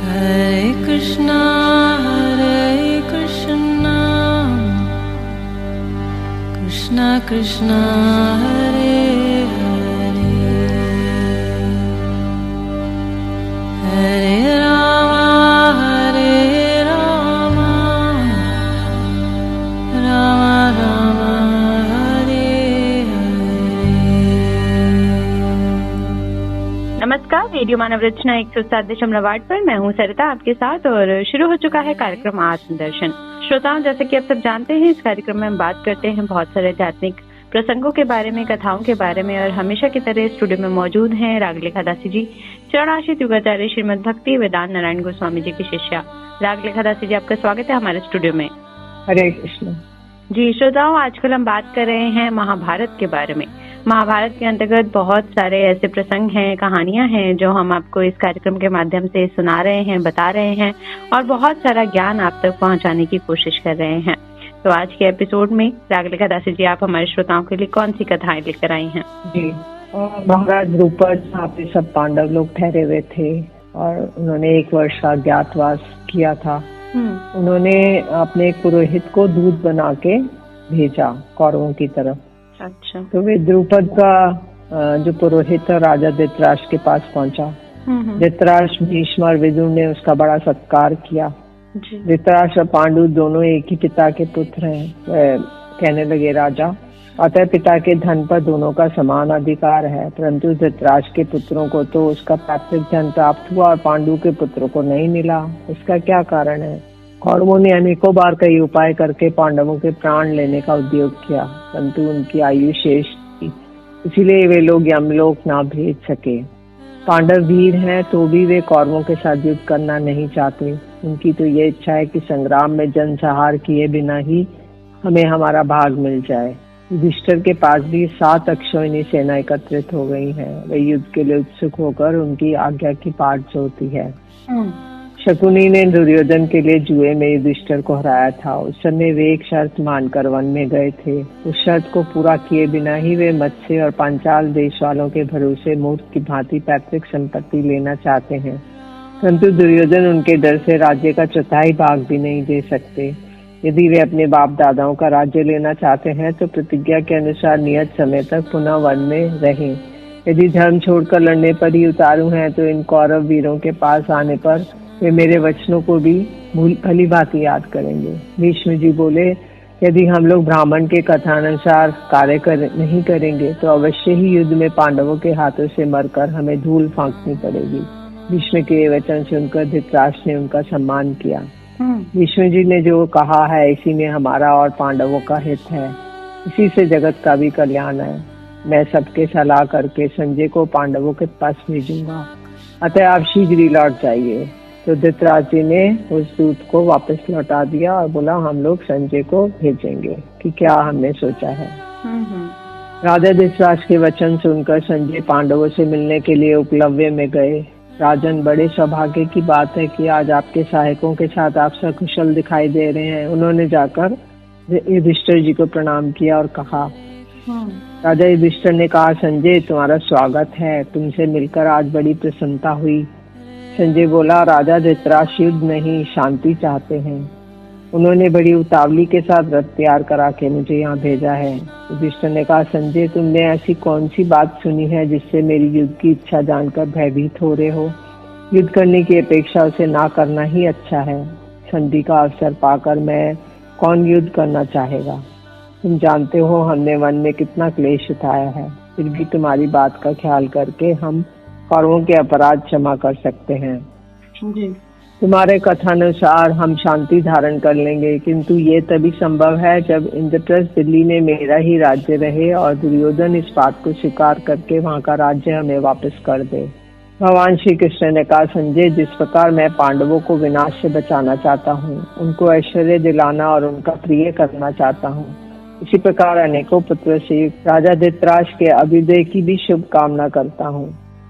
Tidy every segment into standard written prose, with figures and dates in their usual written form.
Hare Krishna Krishna Krishna Hare Hare Hare Rama Rama Rama Hare Hare। नमस्कार, radio मानव रचना 107.8 पर मैं हूँ सरिता आपके साथ और शुरू हो चुका है कार्यक्रम आत्मदर्शन। श्रोताओं, जैसे कि आप सब जानते हैं, इस कार्यक्रम में हम बात करते हैं बहुत सारे आध्यात्मिक प्रसंगों के बारे में, कथाओं के बारे में, और हमेशा की तरह स्टूडियो में मौजूद हैं रागलेखा दासी जी, चरणाश्रित युगाचार्य श्रीमद भक्ति वेदांत नारायण गोस्वामी जी की शिष्या। रागलेखा दासी जी, आपका स्वागत है हमारे स्टूडियो में। हरे कृष्ण जी। श्रोताओं, आजकल हम बात कर रहे हैं महाभारत के बारे में। महाभारत के अंतर्गत बहुत सारे ऐसे प्रसंग हैं, कहानियां हैं जो हम आपको इस कार्यक्रम के माध्यम से सुना रहे हैं, बता रहे हैं और बहुत सारा ज्ञान आप तक पहुंचाने की कोशिश कर रहे हैं। तो आज के एपिसोड में रागलेखा दासी जी, आप हमारे श्रोताओं के लिए कौन सी कथाएं लेकर आई हैं? जी, महाराज द्रुपद यहाँ पे सब पांडव लोग ठहरे हुए थे और उन्होंने 1 वर्ष का अज्ञातवास किया था। उन्होंने अपने एक पुरोहित को दूध बना के भेजा कौरवों की तरफ। अच्छा। तो वे द्रुपद का जो पुरोहित था राजा धृतराष्ट्र के पास पहुंचा। धृतराष्ट्र, भीष्म और विदुर ने उसका बड़ा सत्कार किया। धृतराष्ट्र और पांडु दोनों एक ही पिता के पुत्र हैं। कहने लगे, राजा, अतः पिता के धन पर दोनों का समान अधिकार है, परंतु धृतराष्ट्र के पुत्रों को तो उसका पैतृक धन प्राप्त हुआ और पांडु के पुत्रों को नहीं मिला। इसका क्या कारण है? कौरवों ने अनेकों बार कई उपाय करके पांडवों के प्राण लेने का उद्योग किया, परंतु उनकी आयु शेष थी, इसीलिए वे लोग यमलोक ना भेज सके। पांडव वीर हैं तो भी वे कौरवों के साथ युद्ध करना नहीं चाहते। उनकी तो ये इच्छा है कि संग्राम में जनसंहार किए बिना ही हमें हमारा भाग मिल जाए। युधिष्ठिर के पास भी 7 अक्षौहिणी सेना एकत्रित हो गई है। वे युद्ध के लिए उत्सुक होकर उनकी आज्ञा की बाट जोहती है। शकुनी ने दुर्योधन के लिए जुए में युधिष्ठिर को हराया था। उस समय वे एक शर्त मानकर वन में गए थे। उस शर्त को पूरा किए बिना ही वे मत्स्य और पांचाल देश वालों के भरोसे मूर्ख की भांति पैतृक संपत्ति लेना चाहते हैं, परंतु दुर्योधन उनके डर से राज्य का 1/4 भाग भी नहीं दे सकते। यदि वे अपने बाप दादाओं का राज्य लेना चाहते हैं तो प्रतिज्ञा के अनुसार नियत समय तक पुनः वन में रहें। यदि धर्म छोड़कर लड़ने पर ही उतारू हैं तो इन कौरव वीरों के पास आने पर वे मेरे वचनों को भी भली भांति याद करेंगे। भीष्म जी बोले, यदि हम लोग ब्राह्मण के कथानुसार कार्य नहीं करेंगे तो अवश्य ही युद्ध में पांडवों के हाथों से मरकर हमें धूल फांकनी पड़ेगी। भीष्म के वचन सुनकर धृतराष्ट्र ने उनका सम्मान किया। भीष्म जी ने जो कहा है इसी में हमारा और पांडवों का हित है, इसी से जगत का भी कल्याण है। मैं सबके सलाह करके संजय को पांडवों के पास भेजूंगा, अतः आप शीघ्र ही लौट जाइए। तो धृतराष्ट्र जी ने उस दूत को वापस लौटा दिया और बोला, हम लोग संजय को भेजेंगे कि क्या हमने सोचा है। राजा धृतराष्ट्र के वचन सुनकर संजय पांडवों से मिलने के लिए उपलव्य में गए। राजन, बड़े सौभाग्य की बात है कि आज आपके सहायकों के साथ आप सकुशल दिखाई दे रहे हैं। उन्होंने जाकर युधिष्ठिर जी को प्रणाम किया और कहा, राजा युधिष्ठिर ने कहा, संजय, तुम्हारा स्वागत है, तुमसे मिलकर आज बड़ी प्रसन्नता हुई। संजय बोला, राजा धृतराष्ट्र युद्ध नहीं शांति चाहते हैं। उन्होंने बड़ी उतावली के साथ रथ तैयार करा के मुझे यहाँ भेजा है। युधिष्ठिर ने कहा, संजय, तुमने ऐसी कौन सी बात सुनी है जिससे मेरी युद्ध की इच्छा जानकर भयभीत हो रहे हो? युद्ध करने की अपेक्षा उसे ना करना ही अच्छा है। संधि का अवसर पाकर मैं कौन युद्ध करना चाहेगा? तुम जानते हो हमने वन में कितना क्लेश उठाया है, फिर भी तुम्हारी बात का ख्याल करके हम कौरवों के अपराध क्षमा कर सकते हैं। जी। तुम्हारे कथानुसार हम शांति धारण कर लेंगे, किंतु ये तभी संभव है जब इंद्रप्रस्थ दिल्ली में मेरा ही राज्य रहे और दुर्योधन इस बात को स्वीकार करके वहाँ का राज्य हमें वापस कर दे। भगवान श्री कृष्ण ने कहा, संजय, जिस प्रकार मैं पांडवों को विनाश से बचाना चाहता हूँ, उनको ऐश्वर्य दिलाना और उनका प्रिय करना चाहता हूँ, इसी प्रकार अनेकों पुत्रों से राजा धृतराष्ट्र के अभ्युदय की भी शुभकामना करता हूँ।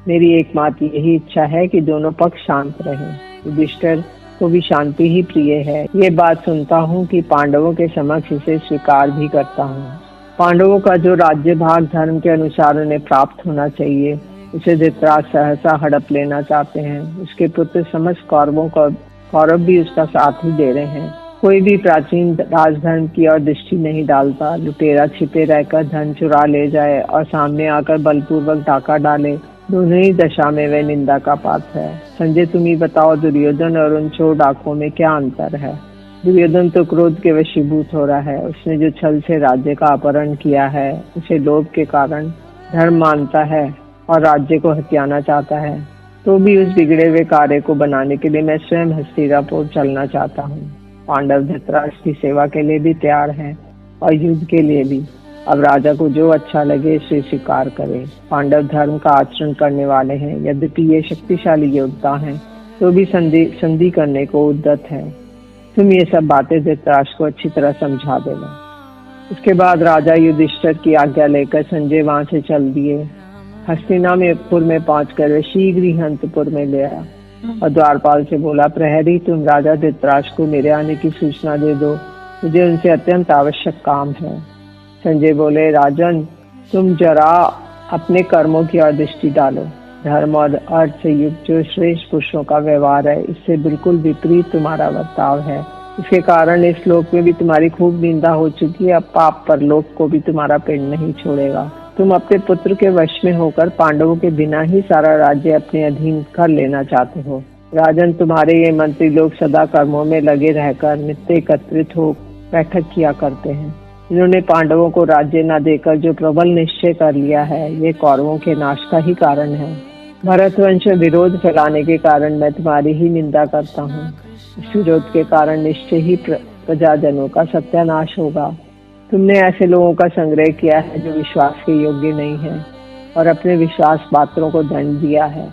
मेरी एकमात्र यही इच्छा है कि दोनों पक्ष शांत रहें। युधिष्ठिर को भी शांति ही प्रिय है। ये बात सुनता हूँ कि पांडवों के समक्ष इसे स्वीकार भी करता हूँ। पांडवों का जो राज्य भाग धर्म के अनुसार उन्हें प्राप्त होना चाहिए उसे धृतराष्ट्र सहसा हड़प लेना चाहते हैं। उसके पुत्र समस्त कौरव भी उसका साथ ही दे रहे हैं। कोई भी प्राचीन राजधर्म की ओर दृष्टि नहीं डालता। लुटेरा छिपे रहकर धन चुरा ले जाए और सामने आकर बलपूर्वक डाका डाले, दोनों ही दशा में वह निंदा का पात्र है। संजय, तुम ही बताओ, दुर्योधन और उन चोर डाकुओं में क्या अंतर है? दुर्योधन तो क्रोध के वशीभूत हो रहा है। उसने जो छल से राज्य का अपहरण किया है, उसे लोभ के कारण धर्म मानता है और राज्य को हथियाना चाहता है। तो भी उस बिगड़े हुए कार्य को बनाने के लिए मैं स्वयं हस्तिनापुर चलना चाहता हूँ। पांडव धृतराष्ट्र की सेवा के लिए भी तैयार हैं और युद्ध के लिए भी। अब राजा को जो अच्छा लगे उसे स्वीकार करे। पांडव धर्म का आचरण करने वाले हैं। यद्यपि ये शक्तिशाली योद्धा हैं, तो भी संधि करने को उद्यत है। तुम ये सब बातें धृतराष्ट्र को अच्छी तरह समझा देना। उसके बाद राजा युधिष्ठिर की आज्ञा लेकर संजय वहां से चल दिए। हस्तिनापुर में पहुंचकर वे शीघ्र ही हंतपुर में ले आया और द्वारपाल से बोला, प्रहरी, तुम राजा धृतराष्ट्र को मेरे आने की सूचना दे दो, मुझे उनसे अत्यंत आवश्यक काम है। संजय बोले, राजन, तुम जरा अपने कर्मों की ओर दृष्टि डालो। धर्म और अर्थ से युक्त जो श्रेष्ठ पुरुषों का व्यवहार है, इससे बिल्कुल विपरीत तुम्हारा बर्ताव है। इसके कारण इस लोक में भी तुम्हारी खूब निंदा हो चुकी है। अब पाप पर लोक को भी तुम्हारा पेड़ नहीं छोड़ेगा। तुम अपने पुत्र के वश में होकर पांडवों के बिना ही सारा राज्य अपने अधीन कर लेना चाहते हो। राजन, तुम्हारे ये मंत्री लोग सदा कर्मों में लगे रहकर नित्य एकत्रित हो बैठक किया करते हैं। इन्होंने पांडवों को राज्य न देकर जो प्रबल निश्चय कर लिया है, ये कौरवों के नाश का ही कारण है। भरतवंश में विरोध फैलाने के कारण मैं तुम्हारी ही निंदा करता हूँ। इस विरोध के कारण निश्चय ही प्रजाजनों का सत्यानाश होगा। तुमने ऐसे लोगों का संग्रह किया है जो विश्वास के योग्य नहीं है और अपने विश्वास पात्रों को दंड दिया है।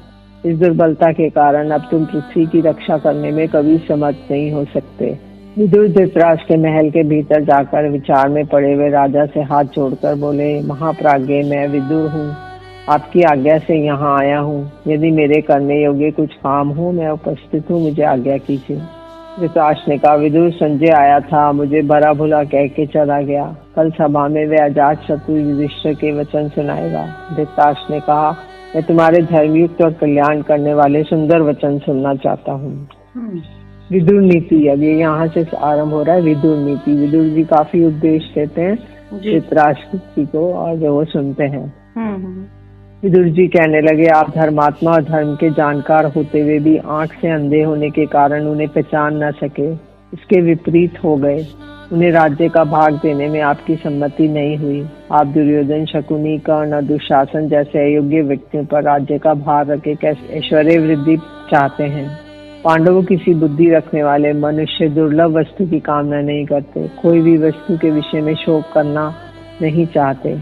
इस दुर्बलता के कारण अब तुम पृथ्वी की रक्षा करने में कभी समर्थ नहीं हो सकते। विदुर धृतराष्ट्र के महल के भीतर जाकर विचार में पड़े हुए राजा से हाथ जोड़कर बोले, महाप्राज्ञ, मैं विदुर हूँ, आपकी आज्ञा से यहाँ आया हूँ। यदि मेरे करने योग्य कुछ काम हो, मैं उपस्थित हूँ, मुझे आज्ञा कीजिए। धृतराष्ट्र ने कहा, विदुर, संजय आया था, मुझे भला भुला कह के चला गया। कल सभा में वह अजात शत्रु युधिष्ठिर के वचन सुनाएगा। धृतराष्ट्र ने कहा, मैं तुम्हारे धर्मयुक्त और कल्याण करने वाले सुंदर वचन सुनना चाहता हूँ। विदुर नीति, अब ये यहाँ से आरंभ हो रहा है। विदुर नीति, विदुर जी काफी उपदेश देते हैं धृतराष्ट्र जी को और जो वो सुनते हैं। विदुर जी कहने लगे, आप धर्मात्मा और धर्म के जानकार होते हुए भी आंख से अंधे होने के कारण उन्हें पहचान न सके, इसके विपरीत हो गए। उन्हें राज्य का भाग देने में आपकी सम्मति नहीं हुई। आप दुर्योधन, शकुनी, कर्ण और दुशासन जैसे अयोग्य व्यक्तियों पर राज्य का भार रखे कैसे ऐश्वर्य वृद्धि चाहते हैं। पांडवों किसी बुद्धि रखने वाले मनुष्य दुर्लभ वस्तु की कामना नहीं करते, कोई भी वस्तु के विषय में शोक करना नहीं चाहते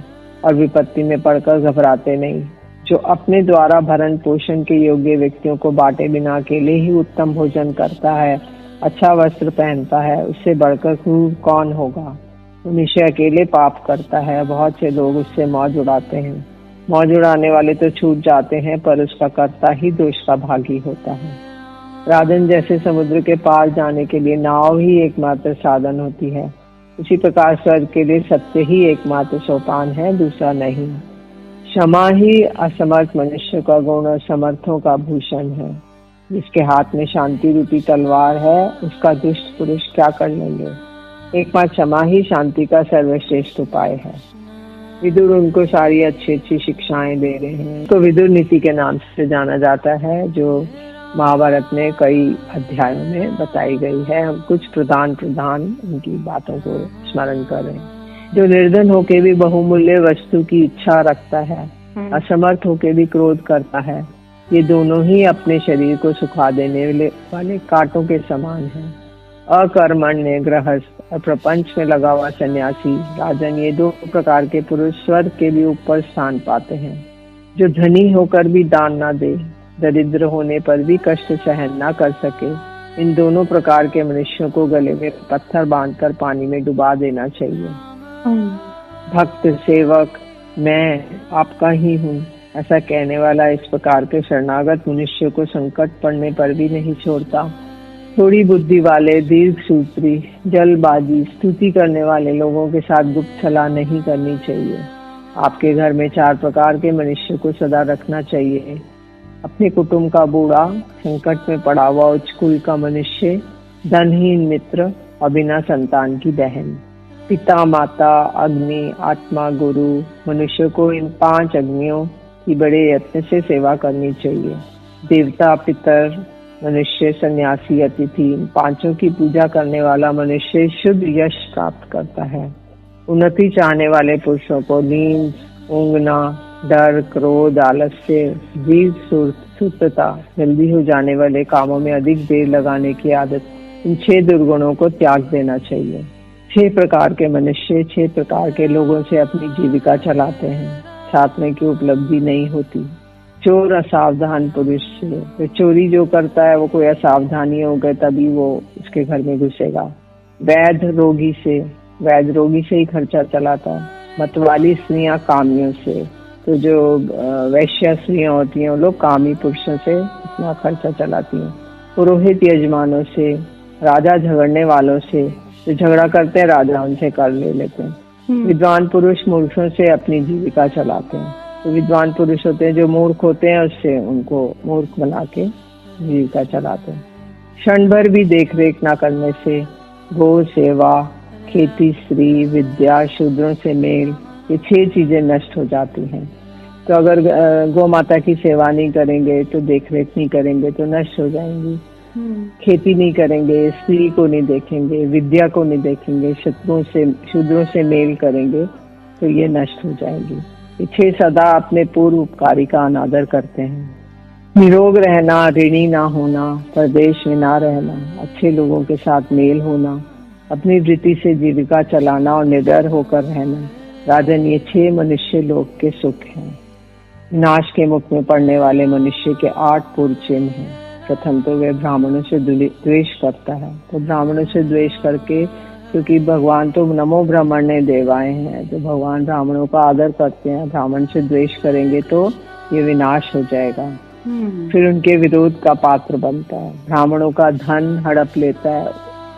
और विपत्ति में पड़कर घबराते नहीं। जो अपने द्वारा भरण पोषण के योग्य व्यक्तियों को बांटे बिना अकेले ही उत्तम भोजन करता है, अच्छा वस्त्र पहनता है, उससे बढ़कर क्रूर कौन होगा। मनुष्य अकेले पाप करता है, बहुत से लोग उससे मौज उड़ाते हैं। मौज उड़ाने वाले तो छूट जाते हैं, पर उसका कर्ता ही दोष का भागी होता है। राजन, जैसे समुद्र के पार जाने के लिए नाव ही एकमात्र साधन होती है, उसी प्रकार स्वर्ग के लिए सत्य ही एकमात्र सोपान है, दूसरा नहीं। क्षमा ही असमर्थ मनुष्य का गुण और समर्थों का भूषण है। जिसके हाथ में शांति रूपी तलवार है, उसका दुष्ट पुरुष क्या कर लेंगे। एकमात्र क्षमा ही शांति का सर्वश्रेष्ठ उपाय है। विदुर उनको सारी अच्छी अच्छी शिक्षाएं दे रहे हैं। तो विदुर नीति के नाम से जाना जाता है, जो महाभारत में कई अध्यायों में बताई गई है। हम कुछ प्रधान उनकी बातों को स्मरण कर रहे हैं। जो निर्धन होके भी बहुमूल्य वस्तु की इच्छा रखता है, असमर्थ होके भी क्रोध करता है, ये दोनों ही अपने शरीर को सुखा देने वाले कांटों के समान हैं। अकर्मण्य गृहस्थ और प्रपंच में लगा हुआ सन्यासी, राजन, ये दो प्रकार के पुरुष स्वर्ग के भी ऊपर स्थान पाते हैं। जो धनी होकर भी दान न दे, दरिद्र होने पर भी कष्ट सहन न कर सके, इन दोनों प्रकार के मनुष्यों को गले में पत्थर बांधकर पानी में डुबा देना चाहिए। भक्त सेवक मैं आपका ही हूँ, ऐसा कहने वाला इस प्रकार के शरणागत मनुष्य को संकट पड़ने पर भी नहीं छोड़ता। थोड़ी बुद्धि वाले, दीर्घ सूत्री, जल्दबाजी, स्तुति करने वाले लोगों के साथ गुप्त सलाह नहीं करनी चाहिए। आपके घर में 4 प्रकार के मनुष्य को सदा रखना चाहिए। अपने कुटुंब का बूढ़ा, संकट में पड़ा हुआ उच्च कुल का मनुष्य, धनहीन मित्र और बिना संतान की बहन। पिता, माता, अग्नि, आत्मा, गुरु, मनुष्य को इन 5 अग्नियों की बड़े यत्न से सेवा करनी चाहिए। देवता, पितर, मनुष्य, सन्यासी, अतिथि, इन 5 की पूजा करने वाला मनुष्य शुद्ध यश प्राप्त करता है। उन्नति चाहने वाले पुरुषों को नींद, ऊंघना, डर, क्रोध, आलस्य, जीव, सुस्तता, जल्दी हो जाने वाले कामों में अधिक देर लगाने की आदत, इन 6 दुर्गुणों को त्याग देना चाहिए। 6 प्रकार के मनुष्य 6 प्रकार के लोगों से अपनी जीविका चलाते हैं। साथ में की उपलब्धि नहीं होती। चोर असावधान पुरुष से, तो चोरी जो करता है वो कोई असावधानी हो गए तभी वो उसके घर में घुसेगा। वैध रोगी से ही खर्चा चलाता है। मतवाली स्त्रियां कामियों से, तो जो वैश्य स्त्रियां होती हैं वो लोग कामी पुरुषों से अपना खर्चा चलाती हैं। पुरोहित यजमानों से, राजा झगड़ने वालों से, जो झगड़ा करते हैं राजा उनसे कर ले लेते हैं। विद्वान पुरुष मूर्खों से अपनी जीविका चलाते हैं। तो विद्वान पुरुष होते हैं जो मूर्ख होते हैं, उससे उनको मूर्ख बना के जीविका चलाते हैं। क्षण भर भी देख रेख न करने से गौ सेवा, खेती, स्त्री, विद्या, शूद्रों से मेल, ये 6 चीजें नष्ट हो जाती हैं। तो अगर गौ माता की सेवा नहीं करेंगे, तो देख रेख नहीं करेंगे तो नष्ट हो जाएंगी। खेती नहीं करेंगे, स्त्री को नहीं देखेंगे, विद्या को नहीं देखेंगे, शूद्रों से मेल करेंगे तो ये नष्ट हो जाएंगी। ये 6 सदा अपने पूर्व उपकारी का अनादर करते हैं। निरोग रहना, ऋणी ना होना, परदेश में ना रहना, अच्छे लोगों के साथ मेल होना, अपनी वृत्ति से जीविका चलाना और निडर होकर रहना। राजन, ये 6 मनुष्य लोक के सुख हैं। विनाश के मुख में पड़ने वाले मनुष्य के 8 पूर्व चिन्ह हैं। प्रथम तो वह ब्राह्मणों से द्वेष करता है। तो ब्राह्मणों से द्वेष करके, क्योंकि भगवान तो नमो ब्राह्मणे देवाए हैं, तो भगवान ब्राह्मणों का आदर करते हैं। ब्राह्मण से द्वेष करेंगे तो ये विनाश हो जाएगा। फिर उनके विरोध का पात्र बनता है। ब्राह्मणों का धन हड़प लेता है,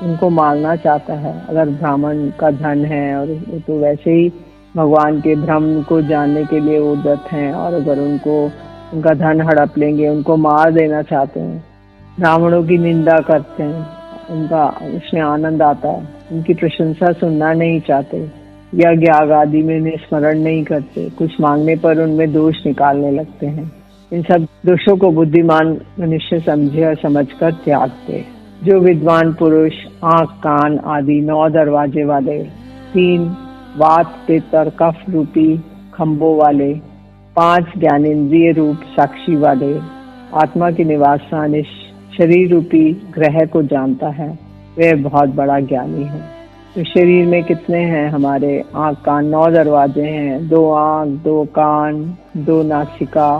उनको मारना चाहता है। अगर ब्राह्मण का धन है और तो वैसे ही भगवान के ब्रह्म को जानने के लिए उद्यत हैं, और अगर उनका धन हड़प लेंगे, उनको मार देना चाहते हैं। ब्राह्मणों की निंदा करते हैं, उसमें आनंद आता है। उनकी प्रशंसा सुनना नहीं चाहते, यज्ञ आदि में उन्हें स्मरण नहीं करते। कुछ मांगने पर उनमें दोष निकालने लगते हैं। इन सब दोषों को बुद्धिमान मनुष्य समझे और समझकर त्याग दे। जो विद्वान पुरुष आँख, कान आदि 9 दरवाजे वाले, 3 वात, पित्त और कफ रूपी खंभों वाले, 5 ज्ञानेंद्रिय रूप साक्षी वाले, आत्मा के निवास स्थान शरीर रूपी ग्रह को जानता है, वह बहुत बड़ा ज्ञानी है। तो शरीर में कितने हैं हमारे? आँख, कान, 9 दरवाजे हैं। 2 आँख, 2 कान, 2 नासिका,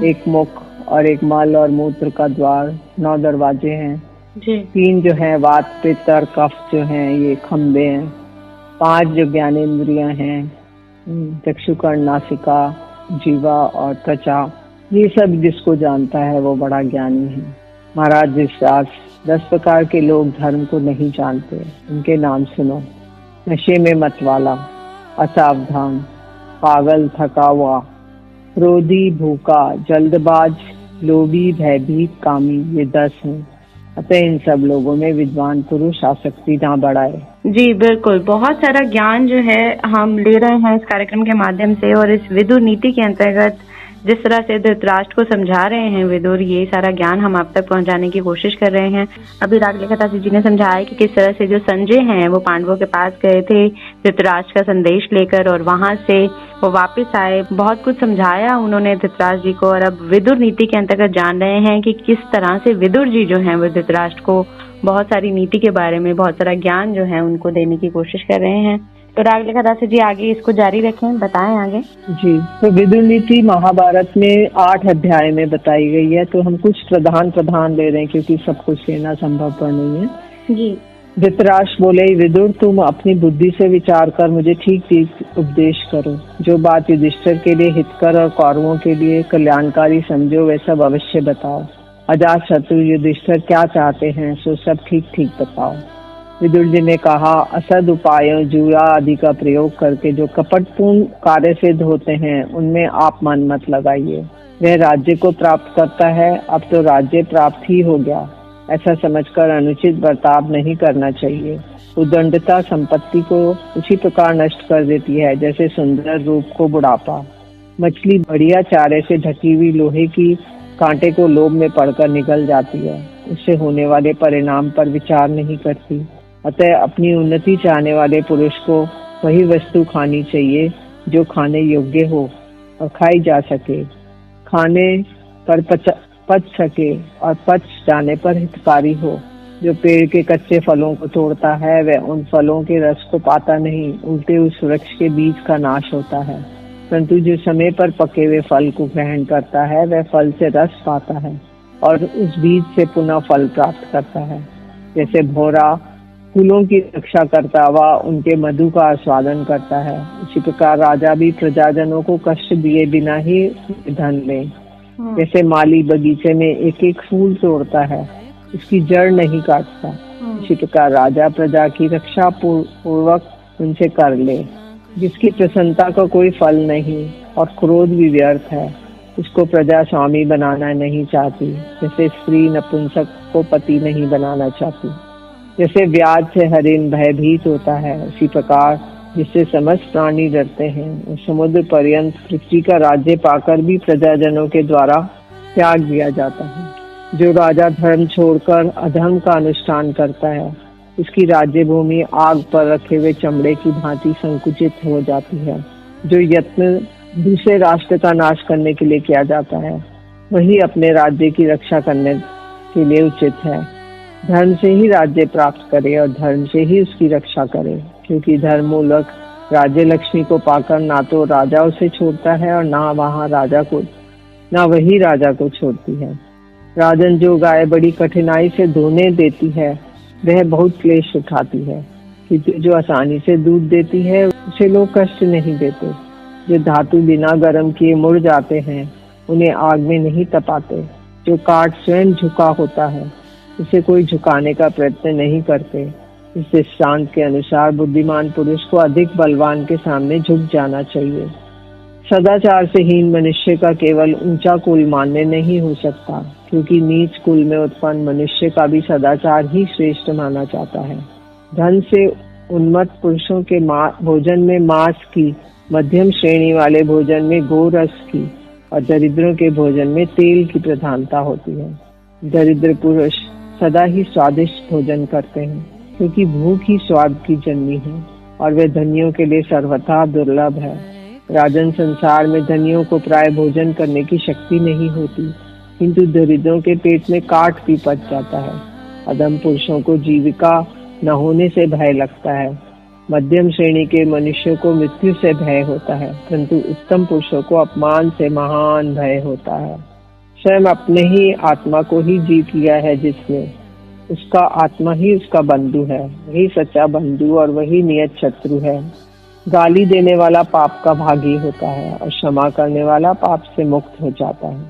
1 मुख और 1 मल और मूत्र का द्वार, 9 दरवाजे हैं। 3 जो है वात, पित्त और कफ जो हैं ये खंबे हैं। 5 जो ज्ञानेंद्रियां हैं, चक्षुकर्ण, नासिका, जीवा और त्वचा, ये सब जिसको जानता है वो बड़ा ज्ञानी है। महाराज विश्वास 10 प्रकार के लोग धर्म को नहीं जानते, उनके नाम सुनो। नशे में मतवाला, असावधान, पागल, थका हुआ, क्रोधी, भूखा, जल्दबाज, लोभी, भयभीत, कामी, ये 10 हैं। अतः इन सब लोगों में विद्वान पुरुष आसक्ति ना बढ़ाए। जी बिल्कुल, बहुत सारा ज्ञान जो है हम ले रहे हैं इस कार्यक्रम के माध्यम से, और इस विदुर नीति के अंतर्गत जिस तरह से धृतराष्ट्र को समझा रहे हैं विदुर, ये सारा ज्ञान हम आप तक पहुंचाने की कोशिश कर रहे हैं। अभी रागलेखादासी जी ने समझाया कि किस तरह से जो संजय हैं वो पांडवों के पास गए थे धृतराष्ट्र का संदेश लेकर, और वहां से वो वापस आए। बहुत कुछ समझाया उन्होंने धृतराष्ट्र जी को, और अब विदुर नीति के अंतर्गत जान रहे हैं कि किस तरह से विदुर जी जो हैं वो धृतराष्ट्र को बहुत सारी नीति के बारे में, बहुत सारा ज्ञान जो है उनको देने की कोशिश कर रहे हैं। तो रागलेखादासी जी आगे इसको जारी रखें, बताएं आगे। जी, तो विदुर नीति महाभारत में 8 अध्याय में बताई गई है। तो हम कुछ प्रधान ले रहे हैं क्योंकि सब कुछ लेना संभव पर नहीं है। जी। धृतराष्ट्र बोले, विदुर तुम अपनी बुद्धि से विचार कर मुझे ठीक उपदेश करो। जो बात युधिष्ठिर के लिए हितकर और कौरवों के लिए कल्याणकारी समझो वे सब अवश्य बताओ। अजातशत्रु युधिष्ठिर क्या चाहते हैं सो सब ठीक बताओ। विदुर जी ने कहा, असद उपायों, जुआ आदि का प्रयोग करके जो कपटपूर्ण कार्य सिद्ध होते हैं उनमें आप मन मत लगाइए। वह राज्य को प्राप्त करता है, अब तो राज्य प्राप्त ही हो गया, ऐसा समझकर अनुचित बर्ताव नहीं करना चाहिए। उद्दंडता संपत्ति को उसी प्रकार नष्ट कर देती है जैसे सुंदर रूप को बुढ़ापा। मछली बढ़िया चारे से ढकी हुई लोहे की कांटे को लोभ में पड़कर निगल जाती है, उससे होने वाले परिणाम पर विचार नहीं करती। अतः अपनी उन्नति चाहने वाले पुरुष को वही वस्तु खानी चाहिए जो खाने योग्य हो और खाई जा सके, खाने पर पच सके और पच जाने पर हितकारी हो। जो पेड़ के कच्चे फलों को तोड़ता है वह उन फलों के रस को पाता नहीं, उल्टे उस वृक्ष के बीज का नाश होता है। परंतु जो समय पर पके हुए फल को ग्रहण करता है वह फल से रस पाता है और उस बीज से पुनः फल प्राप्त करता है। जैसे भौरा फूलों की रक्षा करता हुआ उनके मधु का आस्वादन करता है, उसी प्रकार राजा भी प्रजाजनों को कष्ट दिए बिना ही धन ले। जैसे माली बगीचे में एक एक फूल तोड़ता है, उसकी जड़ नहीं काटता, इसी प्रकार राजा प्रजा की रक्षा पूर्वक उनसे कर ले। जिसकी प्रसन्नता का कोई फल नहीं और क्रोध भी व्यर्थ है, उसको प्रजा स्वामी बनाना नहीं चाहती, जैसे स्त्री नपुंसक को पति नहीं बनाना चाहती। जैसे व्याध से हरिण भयभीत होता है, उसी प्रकार जिससे समस्त प्राणी डरते हैं, और समुद्र पर्यंत पृथ्वी का राज्य पाकर भी प्रजाजनों के द्वारा त्याग दिया जाता है। जो राजा धर्म छोड़कर अधर्म का अनुष्ठान करता है, उसकी राज्य भूमि आग पर रखे हुए चमड़े की भांति संकुचित हो जाती है। जो यत्न दूसरे राष्ट्र का नाश करने के लिए किया जाता है, वही अपने राज्य की रक्षा करने के लिए उचित है। धर्म से ही राज्य प्राप्त करे और धर्म से ही उसकी रक्षा करे, क्योंकि धर्म मूलक राज्य लक्ष्मी को पाकर ना तो राजा उसे छोड़ता है और ना वही राजा को छोड़ती है। राजन, जो गाय बड़ी कठिनाई से धोने देती है वह बहुत क्लेश उठाती है, क्योंकि जो आसानी से दूध देती है उसे लोग कष्ट नहीं देते। जो धातु बिना गर्म किए मुड़ जाते हैं उन्हें आग में नहीं तपाते। जो काठ स्वयं झुका होता है उसे कोई झुकाने का प्रयत्न नहीं करते। इस दृष्टांत के अनुसार बुद्धिमान पुरुष को अधिक बलवान के सामने झुक जाना चाहिए। सदाचार से हीन मनुष्य का केवल ऊंचा कुल मान्य नहीं हो सकता, क्योंकि नीच कुल में उत्पन्न मनुष्य का भी सदाचार ही श्रेष्ठ माना जाता है। धन से उन्मत्त पुरुषों के भोजन में मांस की, मध्यम श्रेणी वाले भोजन में गोरस की और दरिद्रों के भोजन में तेल की प्रधानता होती है। दरिद्र पुरुष सदा ही स्वादिष्ट भोजन करते हैं, क्योंकि भूख ही स्वाद की जननी है और वे धनियों के लिए सर्वथा दुर्लभ है। राजन, संसार में धनियों को प्राय भोजन करने की शक्ति नहीं होती, किंतु दरिद्रों के पेट में काट भी पच जाता है। अधम पुरुषों को जीविका न होने से भय लगता है। मध्यम श्रेणी के मनुष्यों को मृत्यु से भय होता है, परंतु उत्तम पुरुषों को अपमान से महान भय होता है। स्वयं अपने ही आत्मा को ही जीत लिया है जिसने, उसका आत्मा ही उसका बंधु है, वही सच्चा बंधु और वही नियत शत्रु है। गाली देने वाला पाप का भागी होता है और क्षमा करने वाला पाप से मुक्त हो जाता है।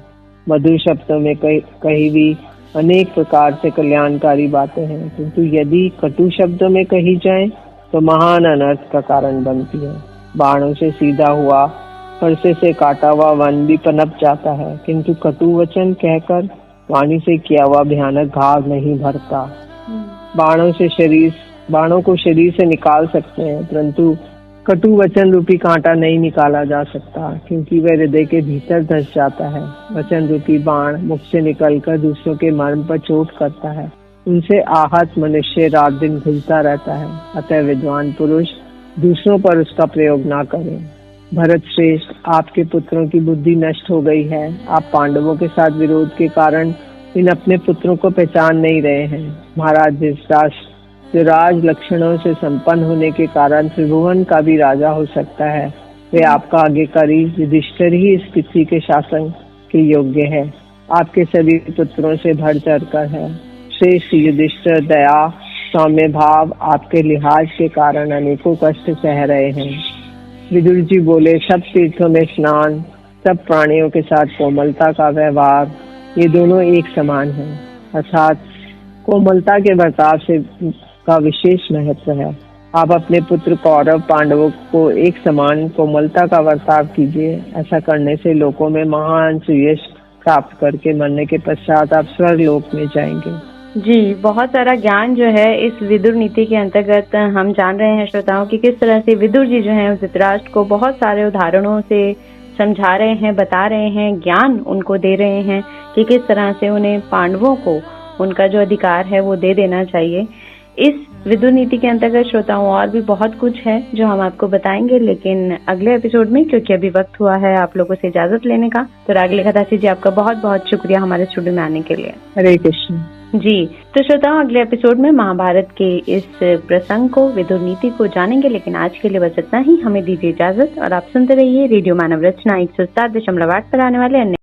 मधुर शब्दों में कही भी अनेक प्रकार से कल्याणकारी बातें हैं, किंतु यदि कटु शब्दों में कही जाए तो महान अनर्थ का कारण बनती है। बाणों से सीधा हुआ, फरसे से काटा हुआ वन भी पनप जाता है, किंतु कटु वचन कहकर वाणी से किया हुआ भयानक घाव नहीं भरता। बाणों को शरीर से निकाल सकते हैं, परंतु कटु वचन रूपी कांटा नहीं निकाला जा सकता, क्योंकि वह हृदय के भीतर धंस जाता है। वचन रूपी बाण मुख से निकलकर दूसरों के मर्म पर चोट करता है, उनसे आहत मनुष्य रात दिन घुलता रहता है। अतः विद्वान पुरुष दूसरों पर उसका प्रयोग ना करें। भरत श्रेष्ठ, आपके पुत्रों की बुद्धि नष्ट हो गई है। आप पांडवों के साथ विरोध के कारण इन अपने पुत्रों को पहचान नहीं रहे हैं। महाराज धृतराष्ट्र, जो राज लक्षणों से संपन्न होने के कारण त्रिभुवन का भी राजा हो सकता है, वे आपका आज्ञाकारी युधिष्ठिर ही इस पृथ्वी के शासन के योग्य है। आपके सभी पुत्रों से बढ़ चढ़कर है। श्रेष्ठ युधिष्ठिर दया, सौम्य भाव, आपके लिहाज के कारण अनेकों कष्ट सह रहे हैं। विदुर जी बोले, सब तीर्थों में स्नान, सब प्राणियों के साथ कोमलता का व्यवहार, ये दोनों एक समान हैं। अर्थात कोमलता के बर्ताव से का विशेष महत्व है। आप अपने पुत्र कौरव पांडवों को एक समान कोमलता का बर्ताव कीजिए। ऐसा करने से लोकों में महान सुयश प्राप्त करके मरने के पश्चात आप स्वर्ग लोक में जाएंगे। जी, बहुत सारा ज्ञान जो है इस विदुर नीति के अंतर्गत हम जान रहे हैं श्रोताओं की किस तरह से विदुर जी जो है धृतराष्ट्र को बहुत सारे उदाहरणों से समझा रहे हैं, बता रहे हैं, ज्ञान उनको दे रहे हैं कि किस तरह से उन्हें पांडवों को उनका जो अधिकार है वो दे देना चाहिए। इस विदुर नीति के अंतर्गत श्रोताओं और भी बहुत कुछ है जो हम आपको बताएंगे, लेकिन अगले एपिसोड में, क्योंकि अभी वक्त हुआ है आप लोगों से इजाजत लेने का। तो रागले खदासी जी, आपका बहुत बहुत शुक्रिया हमारे स्टूडियो में आने के लिए। हरे कृष्ण जी। तो श्रोताओं, अगले एपिसोड में महाभारत के इस प्रसंग को, विदुर नीति को जानेंगे, लेकिन आज के लिए बस इतना ही। हमें दीजिए इजाजत और आप सुनते रहिए रेडियो मानव रचना 107.8 पर आने वाले अन्य